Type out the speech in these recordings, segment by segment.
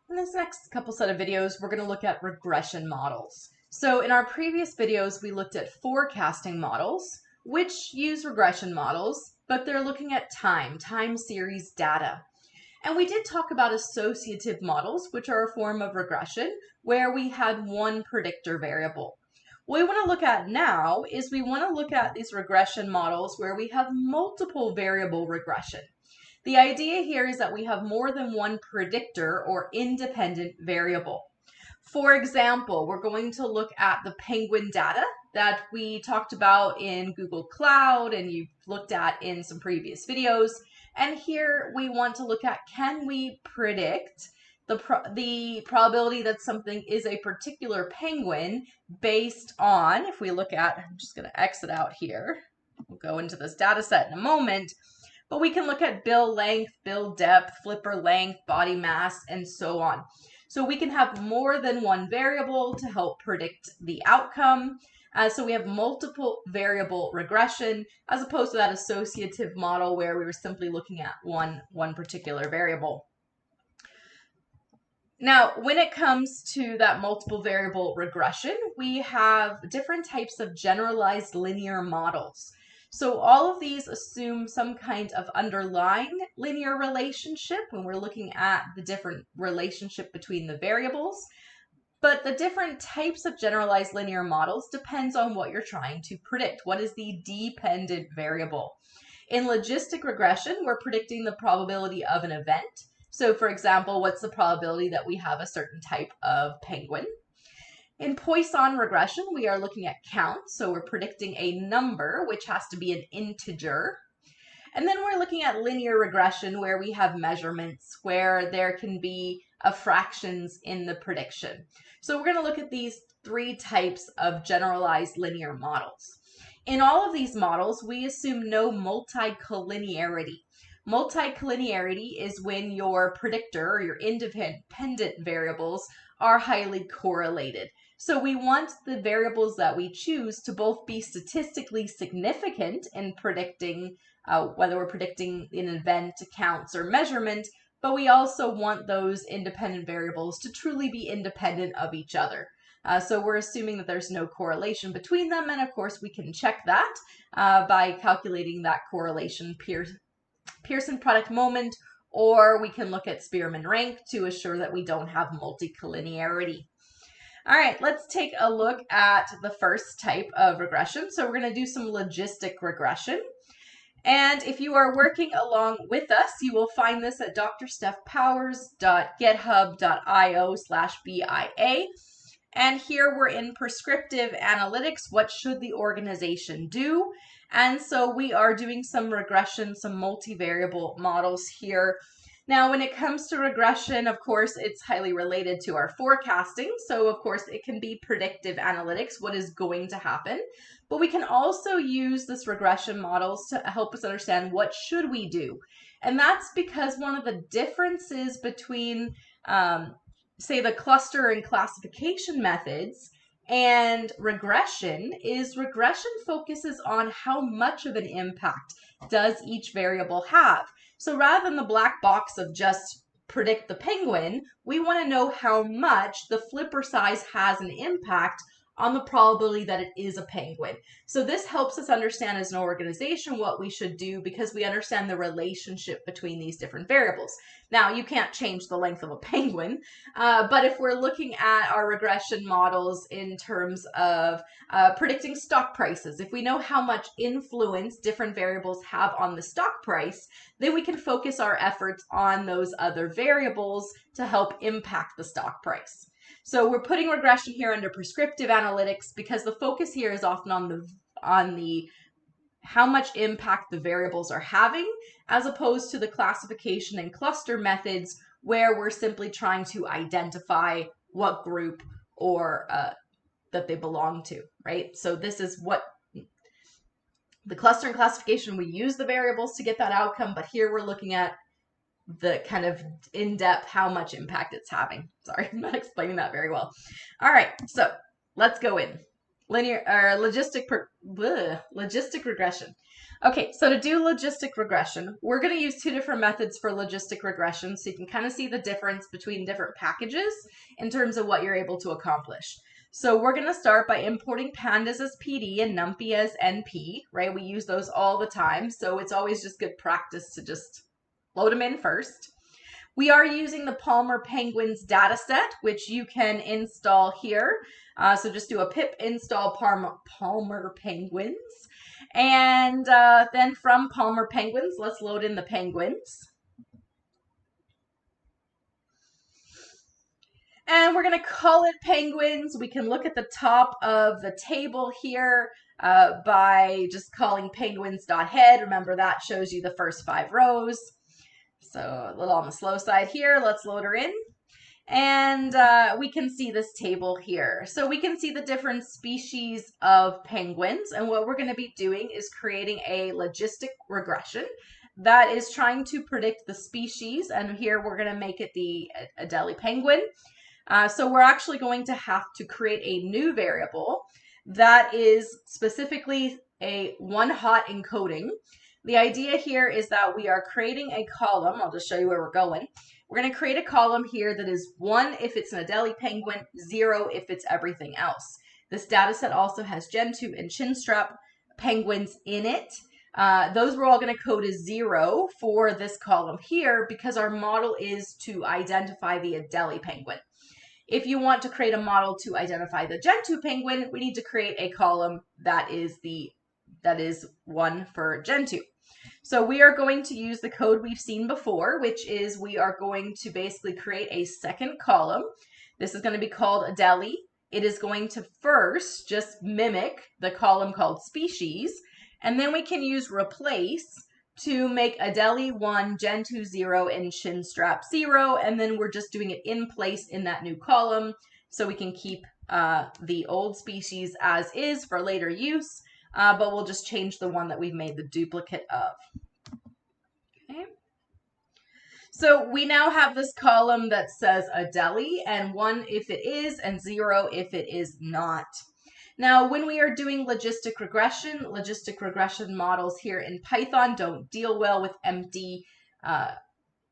In this next couple set of videos, we're going to look at regression models. So in our previous videos, we looked at forecasting models, which use regression models, but they're looking at time series data. And we did talk about associative models, which are a form of regression, where we had one predictor variable. What we want to look at now is we want to look at these regression models where we have multiple variable regression. The idea here is that we have more than one predictor or independent variable. For example, we're going to look at the penguin data that we talked about in Google Cloud and you've looked at in some previous videos. And here we want to look at, can we predict the probability that something is a particular penguin based on, if we look at, I'm just going to exit out here. We'll go into this data set in a moment. But we can look at bill length, bill depth, flipper length, body mass, and so on. So we can have more than one variable to help predict the outcome. So we have multiple variable regression as opposed to that associative model where we were simply looking at one particular variable. Now, when it comes to that multiple variable regression, we have different types of generalized linear models. So all of these assume some kind of underlying linear relationship when we're looking at the different relationship between the variables. But the different types of generalized linear models depends on what you're trying to predict. What is the dependent variable? In logistic regression, we're predicting the probability of an event. So for example, what's the probability that we have a certain type of penguin? In Poisson regression, we are looking at count. So we're predicting a number, which has to be an integer. And then we're looking at linear regression, where we have measurements, where there can be fractions in the prediction. So we're going to look at these three types of generalized linear models. In all of these models, we assume no multicollinearity. Multicollinearity is when your predictor or your independent variables are highly correlated. So we want the variables that we choose to both be statistically significant in predicting whether we're predicting an event, counts, or measurement, but we also want those independent variables to truly be independent of each other. So we're assuming that there's no correlation between them, and of course we can check that by calculating that correlation Pearson product moment, or we can look at Spearman rank to assure that we don't have multicollinearity. All right, let's take a look at the first type of regression. So we're going to do some logistic regression. And if you are working along with us, you will find this at drstephpowers.github.io/BIA. And here we're in prescriptive analytics. What should the organization do? And so we are doing some regression, some multivariable models here. Now, when it comes to regression, of course, it's highly related to our forecasting. So, of course, it can be predictive analytics, what is going to happen. But we can also use this regression models to help us understand what should we do. And that's because one of the differences between, say, the cluster and classification methods and regression is regression focuses on how much of an impact does each variable have. So rather than the black box of just predict the penguin, we want to know how much the flipper size has an impact on the probability that it is a penguin. So this helps us understand as an organization what we should do because we understand the relationship between these different variables. Now, you can't change the length of a penguin, but if we're looking at our regression models in terms of predicting stock prices, if we know how much influence different variables have on the stock price, then we can focus our efforts on those other variables to help impact the stock price. So we're putting regression here under prescriptive analytics because the focus here is often on the how much impact the variables are having, as opposed to the classification and cluster methods where we're simply trying to identify what group or that they belong to, right? So this is what the cluster and classification, we use the variables to get that outcome, but here we're looking at the kind of in-depth how much impact it's having. Sorry, I'm not explaining that very well. All right, so let's go in. logistic regression. Okay, so to do logistic regression, we're going to use two different methods for logistic regression, so you can kind of see the difference between different packages in terms of what you're able to accomplish. So we're going to start by importing pandas as PD and numpy as NP, right? We use those all the time, so it's always just good practice to just load them in first. We are using the Palmer Penguins dataset, which you can install here. So just do a pip install Palmer Penguins. And then from Palmer Penguins, let's load in the penguins. And we're going to call it penguins. We can look at the top of the table here by just calling penguins.head. Remember, that shows you the first 5 rows. So a little on the slow side here. Let's load her in. And we can see this table here. So we can see the different species of penguins. And what we're going to be doing is creating a logistic regression that is trying to predict the species. And here we're going to make it the Adelie penguin. So we're actually going to have to create a new variable that is specifically a one-hot encoding. The idea here is that we are creating a column. I'll just show you where we're going. We're going to create a column here that is 1 if it's an Adelie penguin, 0 if it's everything else. This data set also has Gentoo and chinstrap penguins in it. Those we're all going to code as 0 for this column here because our model is to identify the Adelie penguin. If you want to create a model to identify the Gentoo penguin, we need to create a column that is 1 for Gentoo. So we are going to use the code we've seen before, which is we are going to basically create a second column. This is going to be called Adelie. It is going to first just mimic the column called species, and then we can use replace to make Adelie 1, Gentoo 0, and chinstrap 0, and then we're just doing it in place in that new column so we can keep the old species as is for later use, but we'll just change the one that we've made the duplicate of. Okay. So we now have this column that says Adelie, and 1 if it is, and 0 if it is not. Now, when we are doing logistic regression models here in Python don't deal well with empty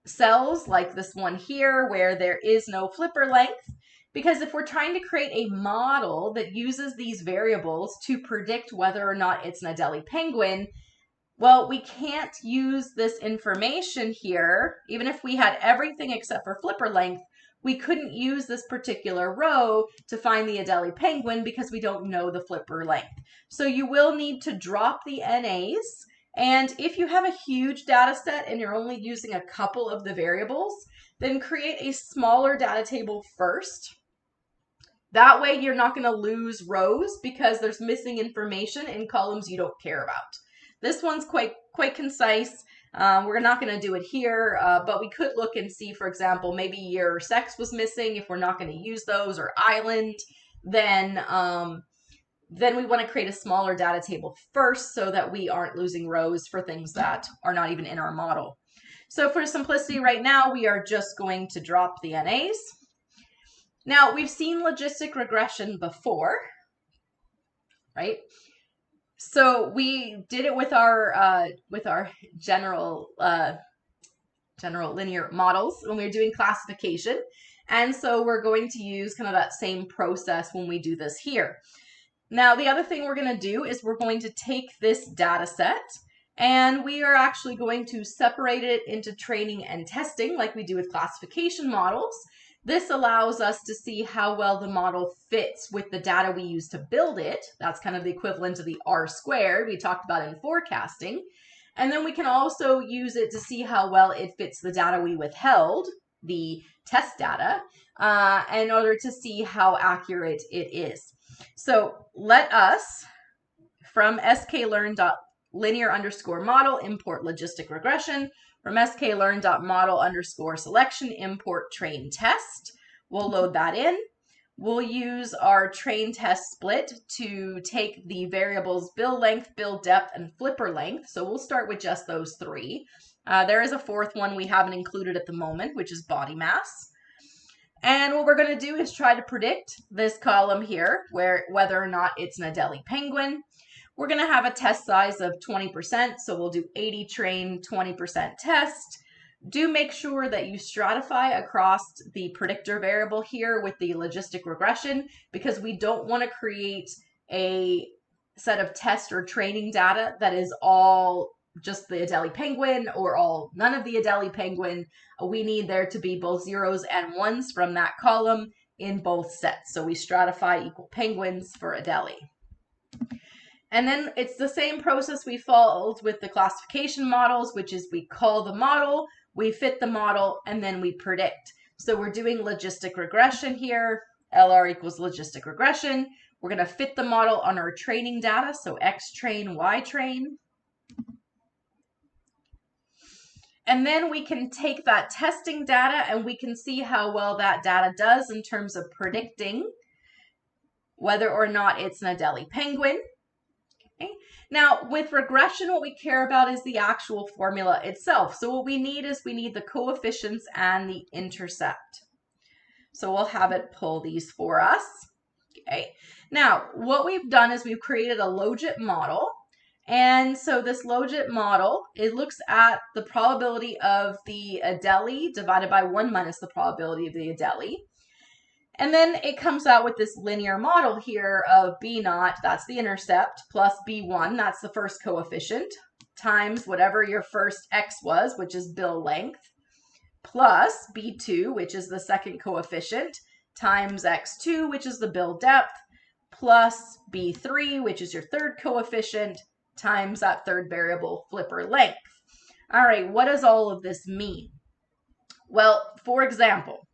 cells like this one here where there is no flipper length, because if we're trying to create a model that uses these variables to predict whether or not it's an Adelie penguin, well, we can't use this information here. Even if we had everything except for flipper length, we couldn't use this particular row to find the Adelie penguin because we don't know the flipper length. So you will need to drop the NAs. And if you have a huge data set and you're only using a couple of the variables, then create a smaller data table first. That way you're not going to lose rows because there's missing information in columns you don't care about. This one's quite concise. We're not going to do it here, but we could look and see, for example, maybe year or sex was missing. If we're not going to use those, or island, then we want to create a smaller data table first so that we aren't losing rows for things that are not even in our model. So for simplicity right now, we are just going to drop the NAs. Now, we've seen logistic regression before, right? So we did it with our general linear models when we were doing classification. And so we're going to use kind of that same process when we do this here. Now, the other thing we're going to do is we're going to take this data set and we are actually going to separate it into training and testing like we do with classification models. This allows us to see how well the model fits with the data we use to build it. That's kind of the equivalent of the R-squared we talked about in forecasting. And then we can also use it to see how well it fits the data we withheld, the test data, in order to see how accurate it is. So let us, from sklearn.linear_model, import logistic regression. From sklearn.model_selection, import train test. We'll load that in. We'll use our train test split to take the variables build length, build depth, and flipper length. So we'll start with just those 3. There is a 4th one we haven't included at the moment, which is body mass. And what we're going to do is try to predict this column here, whether or not it's an Adelie penguin. We're going to have a test size of 20%, so we'll do 80 train, 20% test. Do make sure that you stratify across the predictor variable here with the logistic regression, because we don't want to create a set of test or training data that is all just the Adelie penguin or all none of the Adelie penguin. We need there to be both zeros and ones from that column in both sets. So we stratify equal penguins for Adelie. And then it's the same process we followed with the classification models, which is we call the model, we fit the model, and then we predict. So we're doing logistic regression here. LR equals logistic regression. We're going to fit the model on our training data, so X train, Y train. And then we can take that testing data and we can see how well that data does in terms of predicting whether or not it's an Adelie penguin. Okay. Now, with regression, what we care about is the actual formula itself. So what we need is we need the coefficients and the intercept. So we'll have it pull these for us. Okay. Now, what we've done is we've created a Logit model. And so this Logit model, it looks at the probability of the Adelie divided by 1 minus the probability of the Adelie. And then it comes out with this linear model here of B0, that's the intercept, plus B1, that's the first coefficient, times whatever your first X was, which is bill length, plus B2, which is the second coefficient, times X2, which is the bill depth, plus B3, which is your third coefficient, times that third variable, flipper length. All right, what does all of this mean? Well, for example,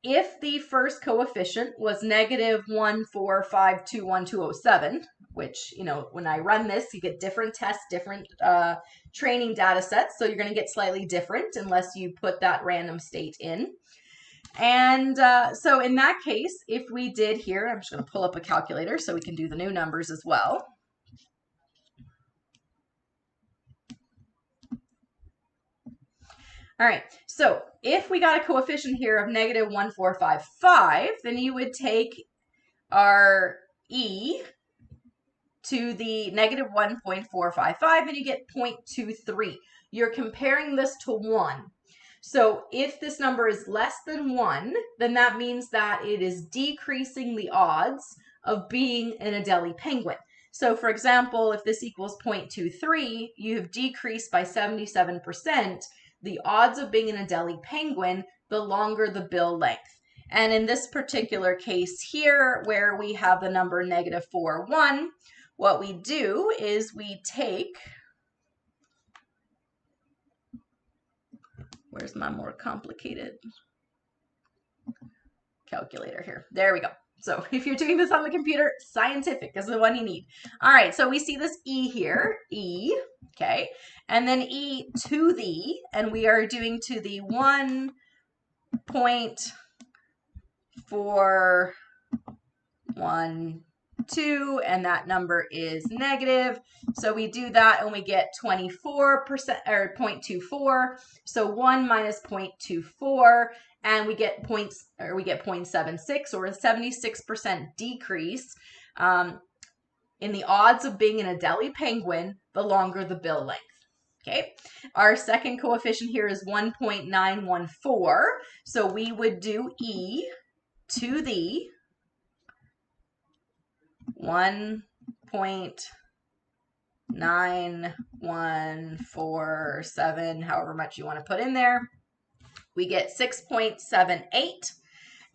if the first coefficient was negative 14521,207, which, you know, when I run this, you get different tests, different training data sets, so you're going to get slightly different unless you put that random state in. And so in that case, if we did here, I'm just going to pull up a calculator so we can do the new numbers as well. All right, so if we got a coefficient here of negative 1,455, then you would take our E to the negative 1.455 and you get 0.23. You're comparing this to 1. So if this number is less than 1, then that means that it is decreasing the odds of being an Adelie penguin. So for example, if this equals 0.23, you have decreased by 77% the odds of being an Adelie penguin the longer the bill length. And in this particular case here, where we have the number negative 4,1, what we do is we take, where's my more complicated calculator here? There we go. So if you're doing this on the computer, scientific is the one you need. All right, so we see this E here, E, okay, and then E to the, and we are doing to the 1.412, and that number is negative. So we do that and we get 24% or 0.24. So 1 minus 0.24. And we get 0.76 or a 76% decrease in the odds of being an Adelie penguin the longer the bill length. Okay, our second coefficient here is 1.914. So we would do E to the 1.9147, however much you want to put in there. We get 6.78.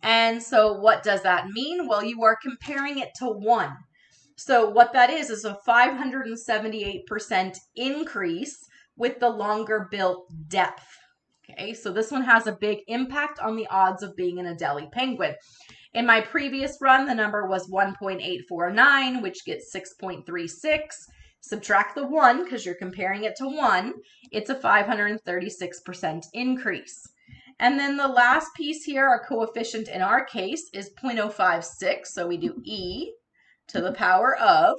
And so what does that mean? Well, you are comparing it to 1. So what that is a 578% increase with the longer bill depth. Okay, so this one has a big impact on the odds of being an Adelie penguin. In my previous run, the number was 1.849, which gets 6.36. Subtract the 1 because you're comparing it to 1. It's a 536% increase. And then the last piece here, our coefficient in our case is 0.056. So we do E to the power of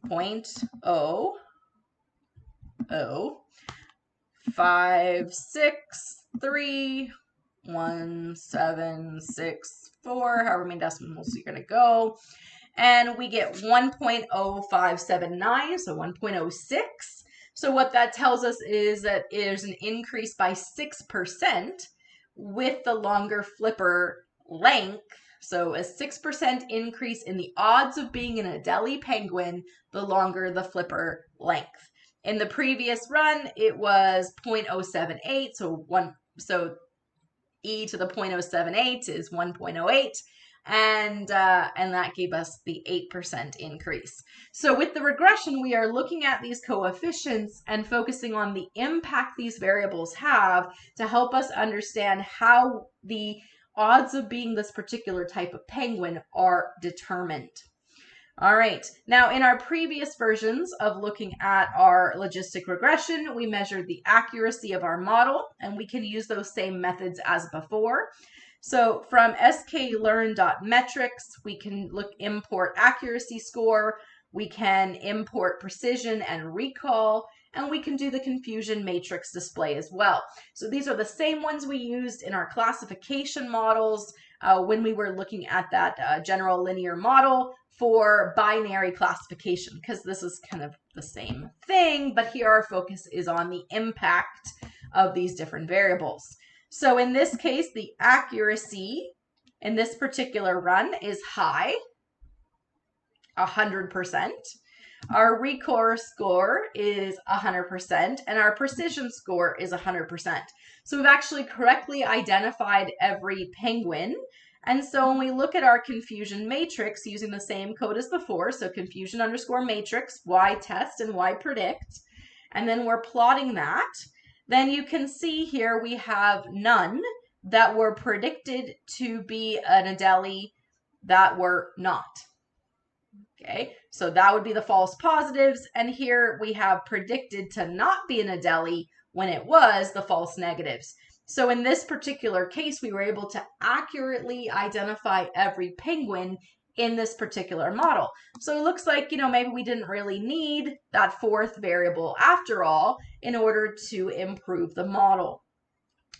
0.05631. 0.1764, however many decimals you're going to go. And we get 1.0579, so 1.06. So what that tells us is that there's an increase by 6% with the longer flipper length. So a 6% increase in the odds of being an Adelie penguin, the longer the flipper length. In the previous run, it was 0.078, so e to the 0.078 is 1.08. And that gave us the 8% increase. So with the regression, we are looking at these coefficients and focusing on the impact these variables have to help us understand how the odds of being this particular type of penguin are determined. All right, now in our previous versions of looking at our logistic regression, we measured the accuracy of our model, and we can use those same methods as before. So from sklearn.metrics, we can import accuracy score, we can import precision and recall, and we can do the confusion matrix display as well. So these are the same ones we used in our classification models when we were looking at that general linear model for binary classification, because this is kind of the same thing, but here our focus is on the impact of these different variables. So in this case, the accuracy in this particular run is high, 100%. Our recall score is 100%, and our precision score is 100%. So we've actually correctly identified every penguin. And so when we look at our confusion matrix using the same code as before, so confusion underscore matrix, y test and y predict, and then we're plotting that, then you can see here we have none that were predicted to be an Adelie that were not. Okay, so that would be the false positives, and here we have predicted to not be an Adelie when it was the false negatives. So in this particular case, we were able to accurately identify every penguin in this particular model. So it looks like, maybe we didn't really need that fourth variable after all in order to improve the model.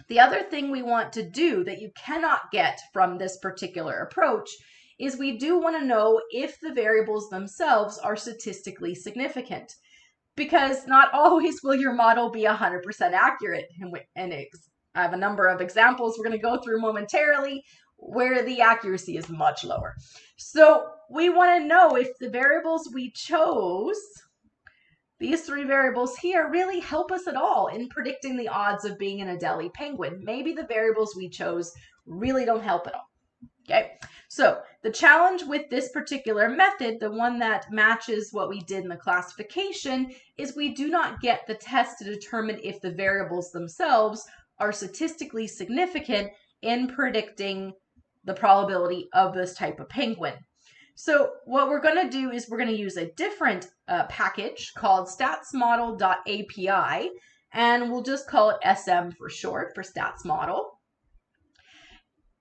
The other thing we want to do that you cannot get from this particular approach is we do want to know if the variables themselves are statistically significant, because not always will your model be 100% accurate. And I have a number of examples we're going to go through momentarily where the accuracy is much lower. So we want to know if the variables we chose, these three variables here, really help us at all in predicting the odds of being an Adelie penguin. Maybe the variables we chose really don't help at all. Okay, so the challenge with this particular method, the one that matches what we did in the classification, is we do not get the test to determine if the variables themselves are statistically significant in predicting the probability of this type of penguin. So what we're going to do is we're going to use a different package called statsmodel.api, and we'll just call it SM for short, for statsmodel.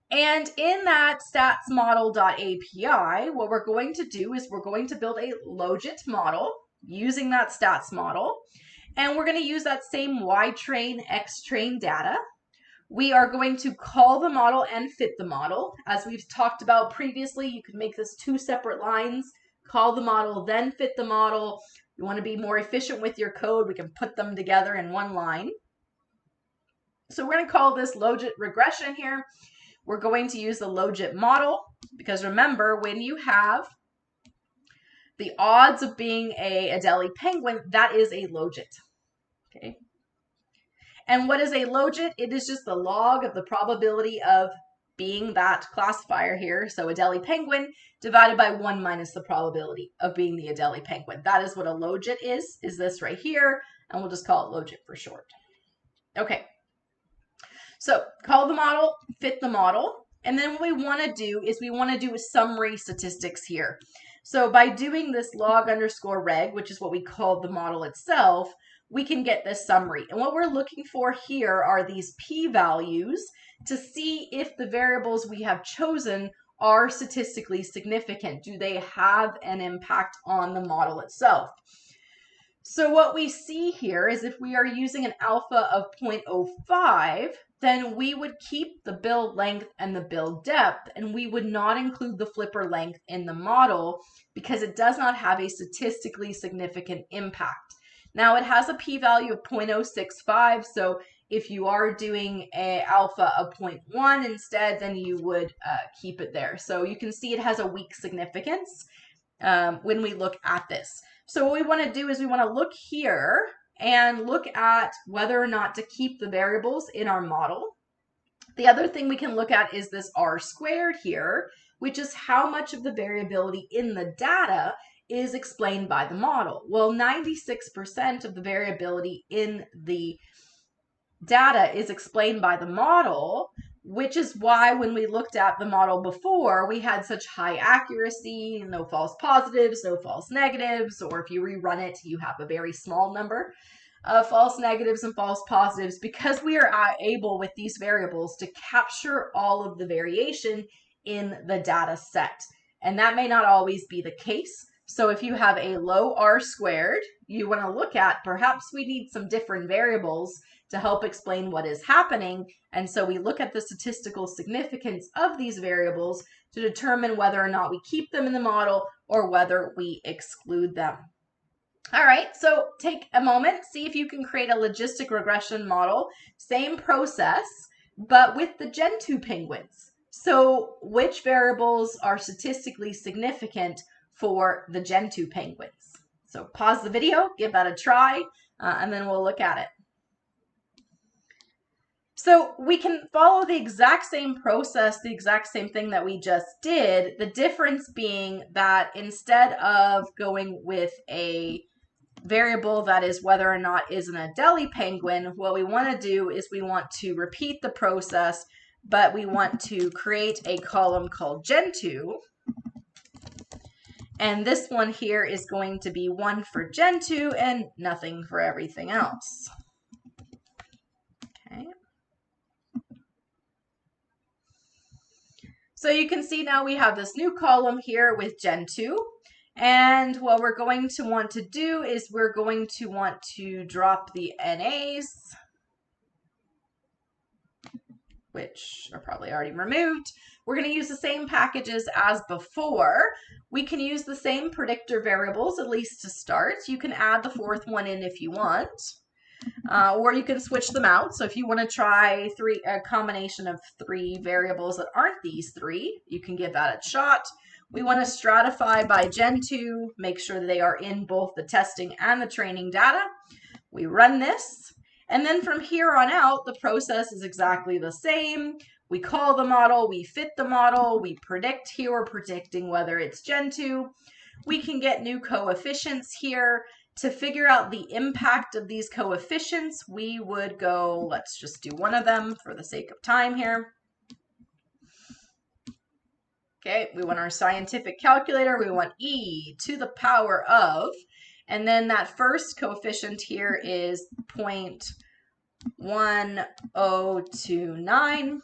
And in that statsmodel.api, what we're going to do is we're going to build a Logit model using that stats model. And we're going to use that same Y-train, X-train data. We are going to call the model and fit the model. As we've talked about previously, you can make this two separate lines, call the model, then fit the model. You want to be more efficient with your code, we can put them together in one line. So we're going to call this Logit regression here. We're going to use the Logit model, because remember, when you have the odds of being a Adelie penguin, that is a Logit. Okay. And what is a Logit? It is just the log of the probability of being that classifier here. So Adelie penguin divided by 1 minus the probability of being the Adelie penguin. That is what a Logit is this right here. And we'll just call it Logit for short. Okay. So call the model, fit the model, and then what we want to do is we want to do a summary statistics here. So by doing this log underscore reg, which is what we called the model itself, we can get this summary. And what we're looking for here are these p-values to see if the variables we have chosen are statistically significant. Do they have an impact on the model itself? So what we see here is if we are using an alpha of 0.05, then we would keep the build length and the build depth, and we would not include the flipper length in the model because it does not have a statistically significant impact. Now it has a p-value of 0.065, so if you are doing a alpha of 0.1 instead, then you would keep it there. So you can see it has a weak significance when we look at this. So what we want to do is we want to look here and look at whether or not to keep the variables in our model. The other thing we can look at is this R squared here, which is how much of the variability in the data is explained by the model. Well, 96% of the variability in the data is explained by the model, which is why when we looked at the model before, we had such high accuracy, no false positives, no false negatives, or if you rerun it, you have a very small number of false negatives and false positives, because we are able with these variables to capture all of the variation in the data set. And that may not always be the case. So if you have a low R squared, you want to look at perhaps we need some different variables to help explain what is happening. And so we look at the statistical significance of these variables to determine whether or not we keep them in the model or whether we exclude them. All right, so take a moment, see if you can create a logistic regression model, same process, but with the Gentoo penguins. So which variables are statistically significant for the Gentoo penguins? So pause the video, give that a try, and then we'll look at it. So we can follow the exact same process, the exact same thing that we just did, the difference being that instead of going with a variable that is whether or not is an Adelie penguin, what we want to do is we want to repeat the process, but we want to create a column called Gentoo. And this one here is going to be 1 for Gentoo and nothing for everything else. Okay. So you can see now we have this new column here with Gentoo. And what we're going to want to do is we're going to want to drop the NAs, which are probably already removed. We're going to use the same packages as before. We can use the same predictor variables, at least to start. You can add the fourth one in if you want, or you can switch them out. So if you want to try a combination of 3 variables that aren't these 3, you can give that a shot. We want to stratify by Gentoo, make sure that they are in both the testing and the training data. We run this, and then from here on out, the process is exactly the same. We call the model, we fit the model, we predict. Here we're predicting whether it's Gentoo. We can get new coefficients here. To figure out the impact of these coefficients, we would go, let's just do one of them for the sake of time here. Okay, we want our scientific calculator. We want e to the power of, and then that first coefficient here is 0.1029.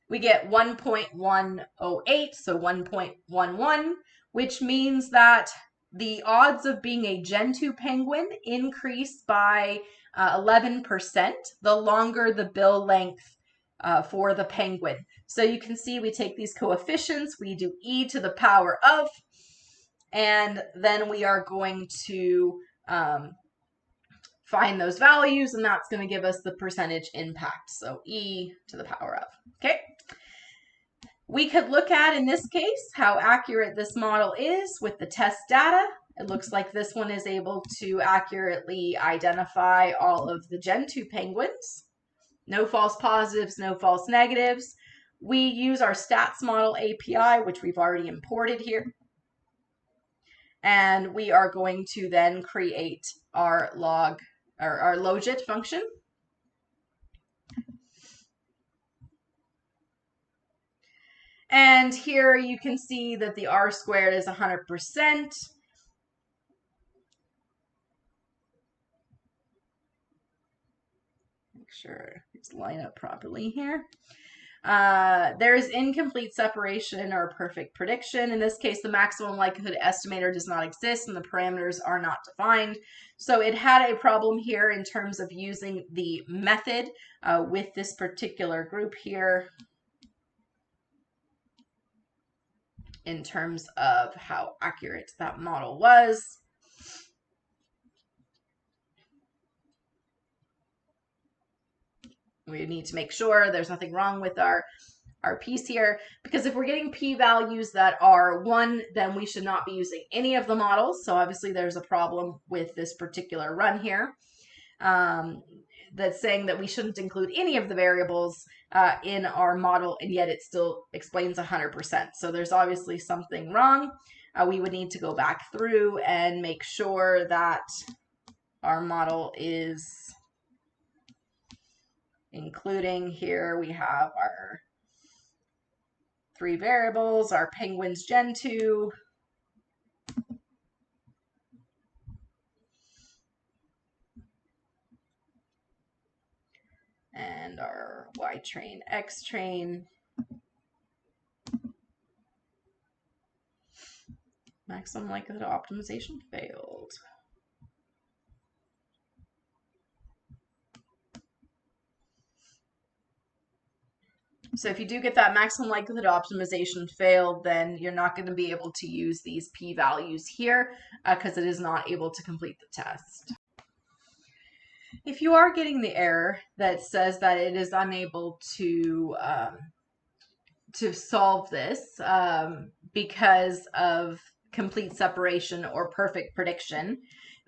We get 1.108, so 1.11, which means that the odds of being a Gentoo penguin increase by 11% the longer the bill length for the penguin. So you can see we take these coefficients, we do e to the power of, and then we are going to find those values, and that's going to give us the percentage impact. So e to the power of. Okay. We could look at, in this case, how accurate this model is with the test data. It looks like this one is able to accurately identify all of the Gentoo penguins. No false positives, no false negatives. We use our stats model API, which we've already imported here. And we are going to then create our Logit function. And here you can see that the R squared is 100%. Make sure it's lined up properly here. There is incomplete separation or perfect prediction. In this case, the maximum likelihood estimator does not exist and the parameters are not defined. So it had a problem here in terms of using the method with this particular group here in terms of how accurate that model was. We need to make sure there's nothing wrong with our piece here, because if we're getting p-values that are 1, then we should not be using any of the models. So obviously there's a problem with this particular run here that's saying that we shouldn't include any of the variables in our model, and yet it still explains 100%. So there's obviously something wrong. We would need to go back through and make sure that our model is including, here we have our 3 variables, our penguins gen 2, and our Y train, X train, maximum likelihood optimization failed. So if you do get that maximum likelihood optimization failed, then you're not going to be able to use these p-values here because it is not able to complete the test. If you are getting the error that says that it is unable to solve this because of complete separation or perfect prediction,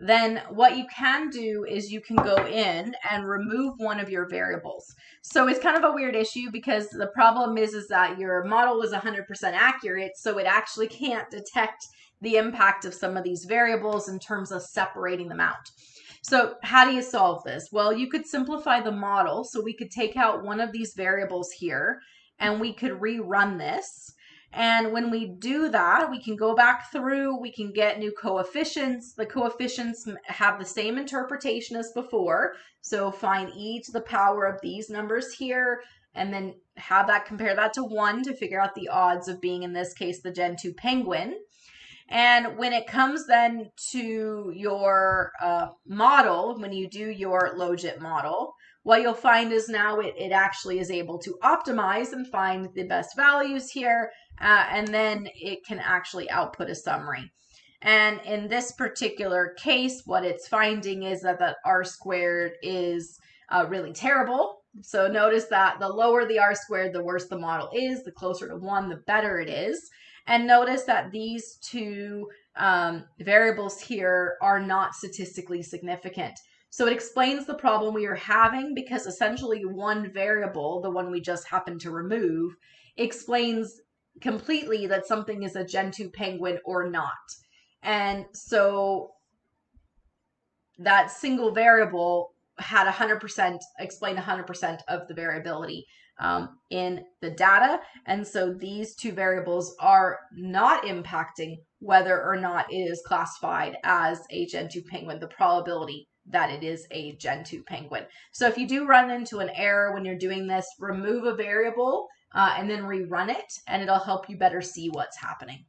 then what you can do is you can go in and remove one of your variables. So it's kind of a weird issue because the problem is that your model was 100% accurate, so it actually can't detect the impact of some of these variables in terms of separating them out. So how do you solve this? Well, you could simplify the model. So we could take out one of these variables here and we could rerun this. And when we do that, we can go back through, we can get new coefficients. The coefficients have the same interpretation as before. So find e to the power of these numbers here, and then have that, compare that to 1 to figure out the odds of being, in this case, the Gen 2 penguin. And when it comes then to your model, when you do your Logit model, what you'll find is now it actually is able to optimize and find the best values here, and then it can actually output a summary. And in this particular case, what it's finding is that R squared is really terrible. So notice that the lower the R squared, the worse the model is. The closer to 1, the better it is. And notice that these two variables here are not statistically significant. So it explains the problem we are having, because essentially one variable, the one we just happened to remove, explains completely that something is a Gen 2 penguin or not. And so that single variable had 100%, explained 100% of the variability in the data. And so these two variables are not impacting whether or not it is classified as a Gen 2 penguin, the probability that it is a Gen 2 penguin. So if you do run into an error when you're doing this, remove a variable and then rerun it, and it'll help you better see what's happening.